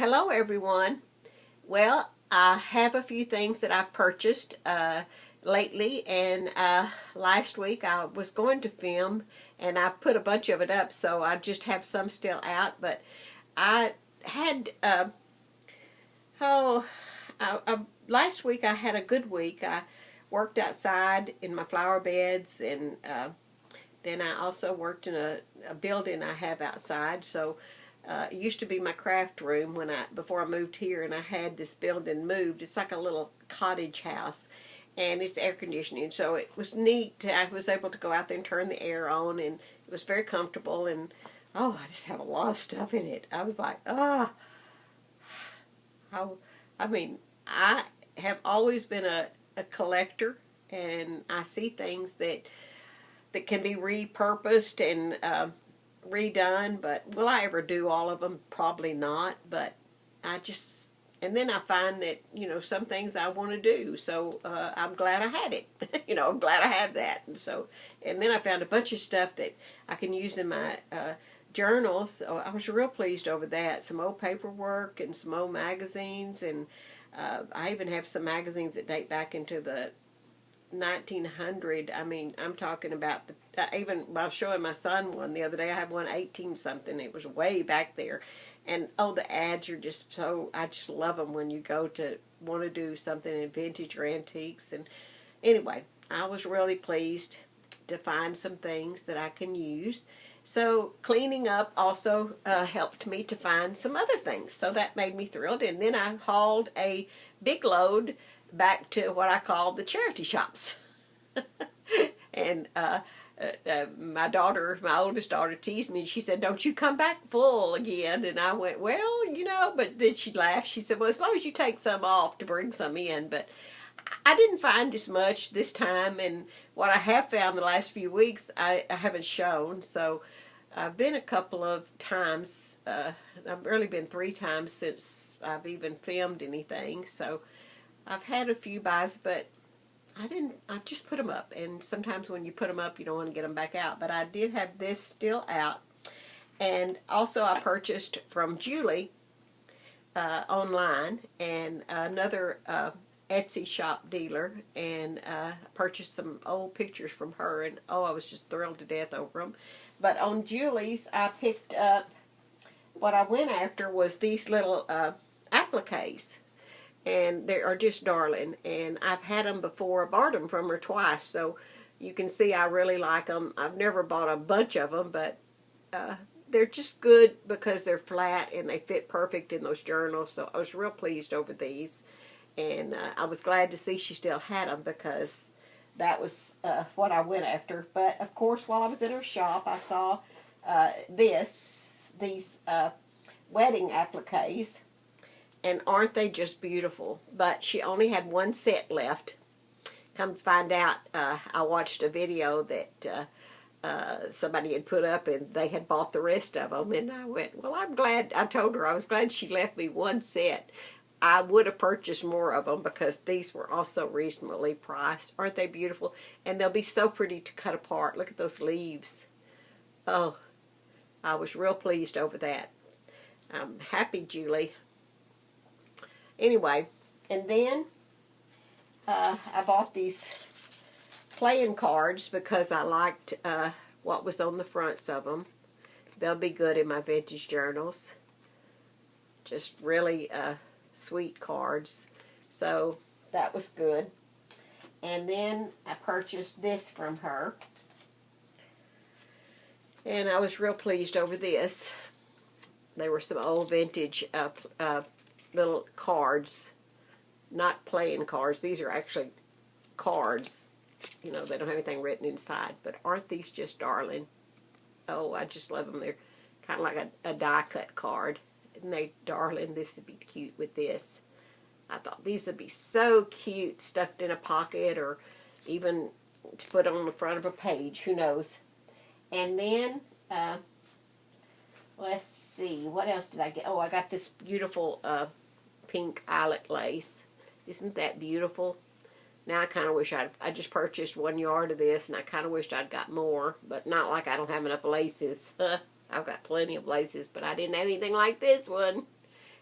Hello everyone. Well, I have a few things that I've purchased lately, and last week I was going to film and I put a bunch of it up, so I just have some still out, but I had last week I had a good week. I worked outside in my flower beds, and then I also worked in a building I have outside. So it used to be my craft room before I moved here, and I had this building moved. It's like a little cottage house, and it's air conditioning, so it was neat. I was able to go out there and turn the air on, and it was very comfortable. And oh, I just have a lot of stuff in it. I was like, I mean, I have always been a collector, and I see things that can be repurposed and redone, but will I ever do all of them? Probably not, but and then I find that, some things I want to do, so I'm glad I had it. I'm glad I have that. And then I found a bunch of stuff that I can use in my journals, so I was real pleased over that. Some old paperwork and some old magazines, and I even have some magazines that date back into the 1900. I mean, I'm talking about even I was showing my son one the other day. I have one 18 something. It was way back there, and the ads are just so, I just love them when you go to want to do something in vintage or antiques. And anyway, I was really pleased to find some things that I can use. So cleaning up also helped me to find some other things, so that made me thrilled. And then I hauled a big load back to what I call the charity shops. And my oldest daughter teased me. She said, "Don't you come back full again." And I went, "Well, but then she laughed. She said, "Well, as long as you take some off to bring some in." But I didn't find as much this time, and what I have found the last few weeks I haven't shown. So I've been a couple of times. I've really been 3 times since I've even filmed anything. So I've had a few buys, but I've just put them up. And sometimes when you put them up, you don't want to get them back out. But I did have this still out. And also I purchased from Julie online, and another Etsy shop dealer, and purchased some old pictures from her. And I was just thrilled to death over them. But on Julie's, I picked up, what I went after was these little appliques. And they are just darling, and I've had them before. I borrowed them from her twice, so you can see I really like them. I've never bought a bunch of them, but they're just good because they're flat and they fit perfect in those journals. So I was real pleased over these, and I was glad to see she still had them, because that was what I went after. But of course, while I was in her shop, I saw these wedding appliques. And aren't they just beautiful? But she only had one set left. Come to find out, I watched a video that somebody had put up, and they had bought the rest of them. And I went, well, I'm glad. I told her I was glad she left me one set. I would have purchased more of them, because these were also reasonably priced. Aren't they beautiful? And they'll be so pretty to cut apart. Look at those leaves. Oh, I was real pleased over that. I'm happy, Julie. Anyway, and then I bought these playing cards because I liked what was on the fronts of them. They'll be good in my vintage journals. Just really sweet cards. So that was good. And then I purchased this from her, and I was real pleased over this. They were some old vintage little cards, not playing cards. These are actually cards. They don't have anything written inside, but aren't these just darling? Oh, I just love them. They're kind of like a die-cut card. Isn't they darling? This would be cute with this. I thought these would be so cute, stuffed in a pocket, or even to put on the front of a page. Who knows? And then let's see, what else did I get? I got this beautiful pink eyelet lace. Isn't that beautiful? Now I kind of wish I just purchased 1 yard of this, and I kind of wished I'd got more, but not like I don't have enough laces. I've got plenty of laces, but I didn't have anything like this one.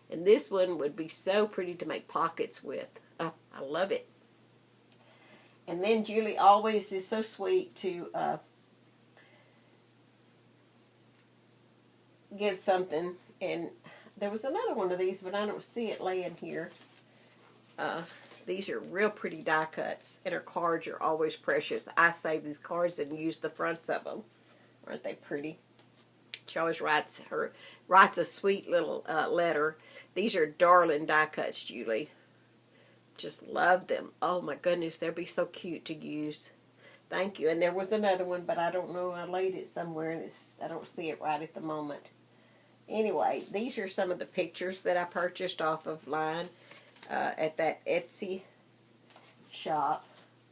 And this one would be so pretty to make pockets with. Oh, I love it. And then Julie always is so sweet to give something. And there was another one of these, but I don't see it laying here. These are real pretty die cuts, and her cards are always precious. I save these cards and use the fronts of them. Aren't they pretty? She always writes a sweet little letter. These are darling die cuts, Julie. Just love them. Oh my goodness, they'll be so cute to use. Thank you. And there was another one, but I don't know. I laid it somewhere, and I don't see it right at the moment. Anyway, these are some of the pictures that I purchased off of line at that Etsy shop.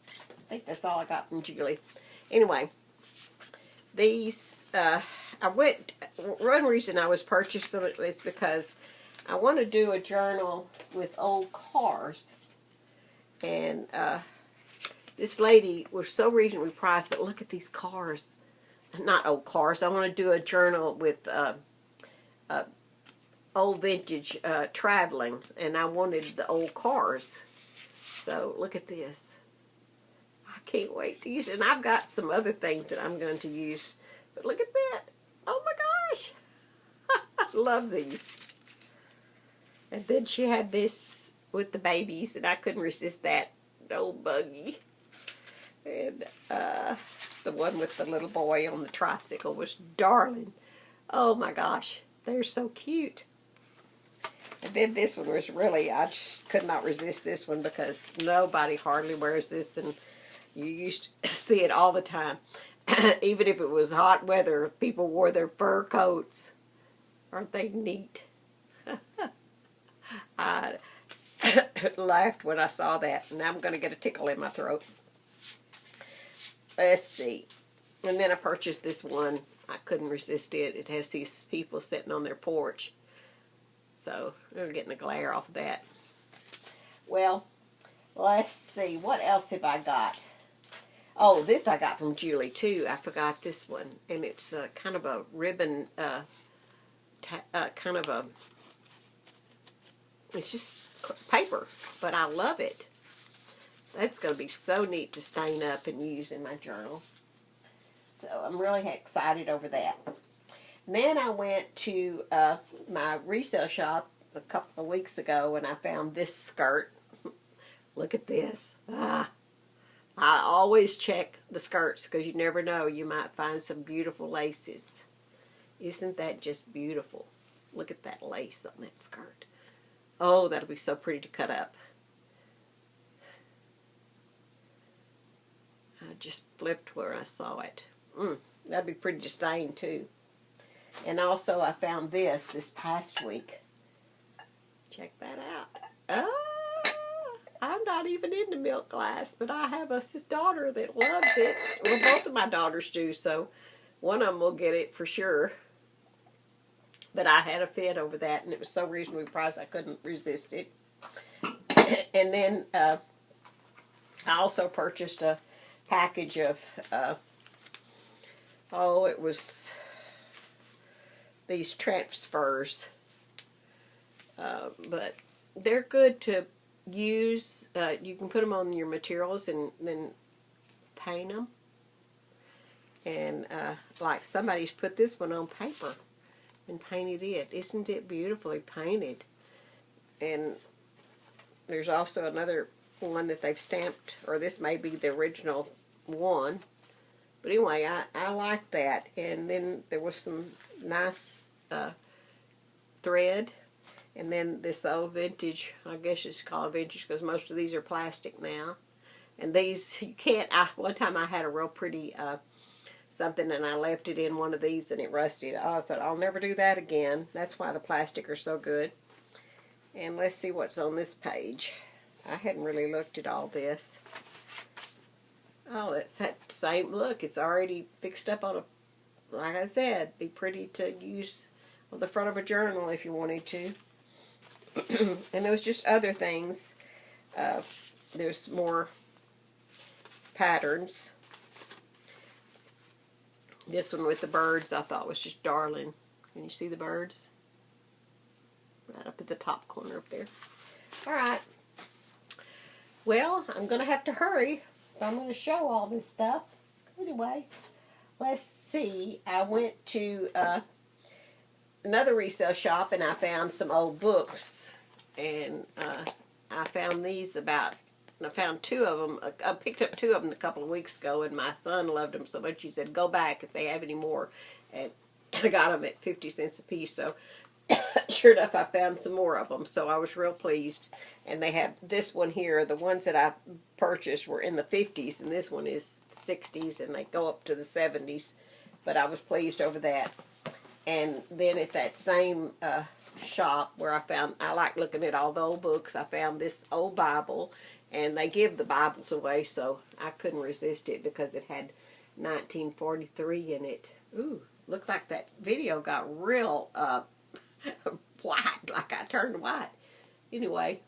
I think that's all I got from Julie. Anyway, these, one reason I was purchasing them is because I want to do a journal with old cars. And this lady was so reasonably priced, but look at these cars. Not old cars. I want to do a journal with old vintage traveling, and I wanted the old cars. So look at this. I can't wait to use it. And I've got some other things that I'm going to use. But look at that. Oh my gosh. I love these. And then she had this with the babies, and I couldn't resist that old buggy. And the one with the little boy on the tricycle was darling. Oh my gosh. They're so cute. And then this one was really, I just could not resist this one because nobody hardly wears this, and you used to see it all the time. Even if it was hot weather, people wore their fur coats. Aren't they neat? I laughed when I saw that, and now I'm going to get a tickle in my throat. Let's see. And then I purchased this one. I couldn't resist it. It has these people sitting on their porch. So we're getting a glare off of that. Well, let's see. What else have I got? Oh, this I got from Julie, too. I forgot this one. And it's kind of a ribbon, kind of a, it's just paper, but I love it. That's going to be so neat to stain up and use in my journal. So I'm really excited over that. And then I went to my resale shop a couple of weeks ago, and I found this skirt. Look at this. I always check the skirts because you never know. You might find some beautiful laces. Isn't that just beautiful? Look at that lace on that skirt. Oh, that'll be so pretty to cut up. I just flipped where I saw it. That'd be pretty to stain too. And also I found this past week. Check that out. Oh, I'm not even into milk glass, but I have a daughter that loves it. Well, both of my daughters do, so one of them will get it for sure. But I had a fit over that, and it was so reasonably priced I couldn't resist it. And then I also purchased a package of, it was these transfers. But they're good to use. You can put them on your materials and then paint them. And like somebody's put this one on paper and painted it. Isn't it beautifully painted? And there's also another one that they've stamped, or this may be the original one. But anyway, I like that. And then there was some nice thread. And then this old vintage, I guess it's called vintage because most of these are plastic now. And these, you can't, one time I had a real pretty something, and I left it in one of these and it rusted. I thought, I'll never do that again. That's why the plastic are so good. And let's see what's on this page. I hadn't really looked at all this. Oh, it's that same look. It's already fixed up on a, like I said, be pretty to use on the front of a journal if you wanted to. And there was just other things. There's more patterns. This one with the birds I thought was just darling. Can you see the birds? right up at the top corner up there. All right. Well, I'm going to have to hurry if I'm going to show all this stuff. Anyway, let's see. I went to another resale shop and I found some old books. And I found these I found two of them. I picked up two of them a couple of weeks ago, and my son loved them so much he said, go back if they have any more. And I got them at 50 cents a piece. So sure enough, I found some more of them, so I was real pleased. And they have this one here. The ones that I purchased were in the 50s, and this one is 60s, and they go up to the 70s. But I was pleased over that. And then at that same shop where I like looking at all the old books, I found this old Bible, and they give the Bibles away, so I couldn't resist it because it had 1943 in it. Ooh, looked like that video got real white, like I turned white. Anyway,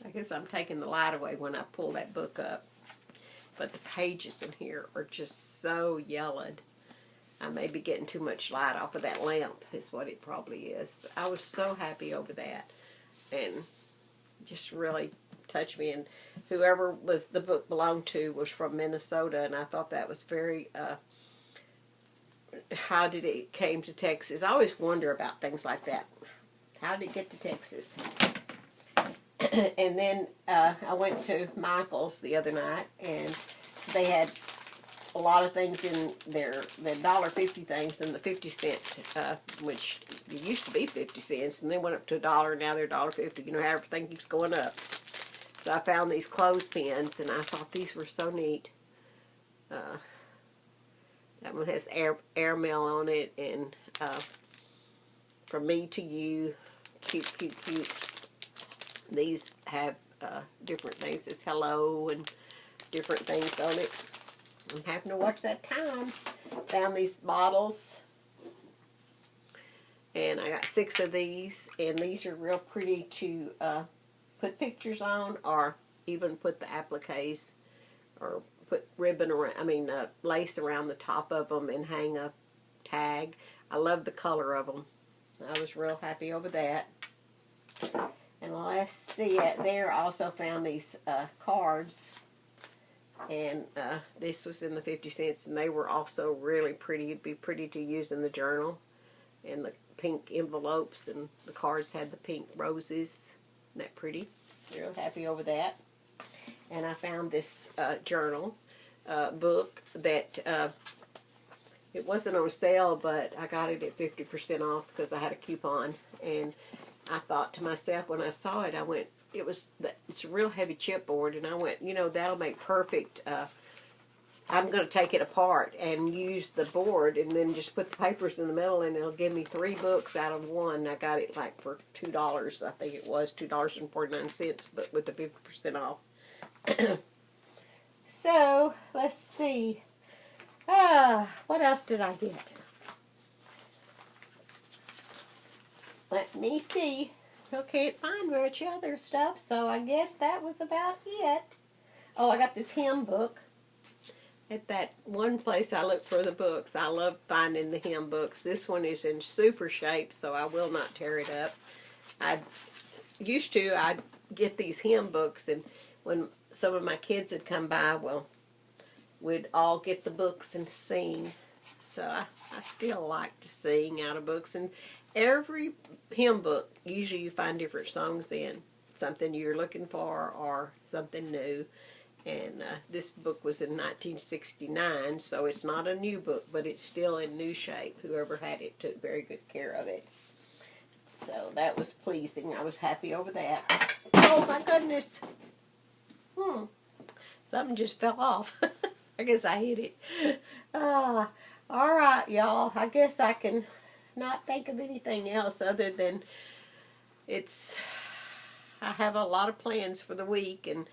I guess I'm taking the light away when I pull that book up. But the pages in here are just so yellowed. I may be getting too much light off of that lamp is what it probably is. But I was so happy over that. And just really touched me. And whoever was the book belonged to was from Minnesota. And I thought that was very... how did it came to Texas? I always wonder about things like that. How did it get to Texas? And then I went to Michael's the other night, and they had a lot of things in their $1.50 things in the 50-cent, which used to be 50 cents, and then went up to $1, and now they're $1.50. You know how everything keeps going up. So I found these clothespins, and I thought these were so neat. That one has airmail on it, and from me to you, cute, cute, cute. These have different things. It's hello and different things on it. I'm having to watch that time. Found these bottles, and I got 6 of these, and these are real pretty to put pictures on, or even put the appliques, or put ribbon around, lace around the top of them and hang a tag. I love the color of them. I was real happy over that. And let's see, there I also found these cards. And this was in the 50 cents, and they were also really pretty. It'd be pretty to use in the journal. And the pink envelopes, and the cards had the pink roses. Isn't that pretty? Real happy over that. And I found this journal book that it wasn't on sale, but I got it at 50% off because I had a coupon. And I thought to myself when I saw it, I went, it's a real heavy chipboard, and I went, that'll make perfect. I'm going to take it apart and use the board, and then just put the papers in the middle, and it'll give me 3 books out of 1. I got it like for $2. I think it was $2.49, but with the 50% off. So, let's see. What else did I get? Let me see. I can't find much other stuff, so I guess that was about it. Oh, I got this hymn book. At that one place I look for the books, I love finding the hymn books. This one is in super shape, so I will not tear it up. I'd get these hymn books, and when some of my kids had come by, well, we'd all get the books and sing. So I still like to sing out of books. And every hymn book, usually you find different songs in. Something you're looking for or something new. And this book was in 1969, so it's not a new book, but it's still in new shape. Whoever had it took very good care of it. So that was pleasing. I was happy over that. Oh my goodness. Something just fell off. I guess I hit it. All right, y'all. I guess I can not think of anything else other than I have a lot of plans for the week, and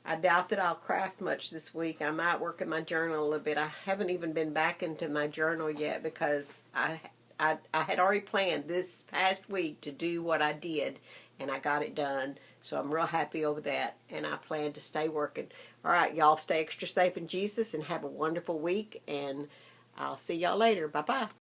I doubt that I'll craft much this week. I might work in my journal a little bit. I haven't even been back into my journal yet because I had already planned this past week to do what I did, and I got it done. So I'm real happy over that, and I plan to stay working. All right, y'all stay extra safe in Jesus and have a wonderful week, and I'll see y'all later. Bye-bye.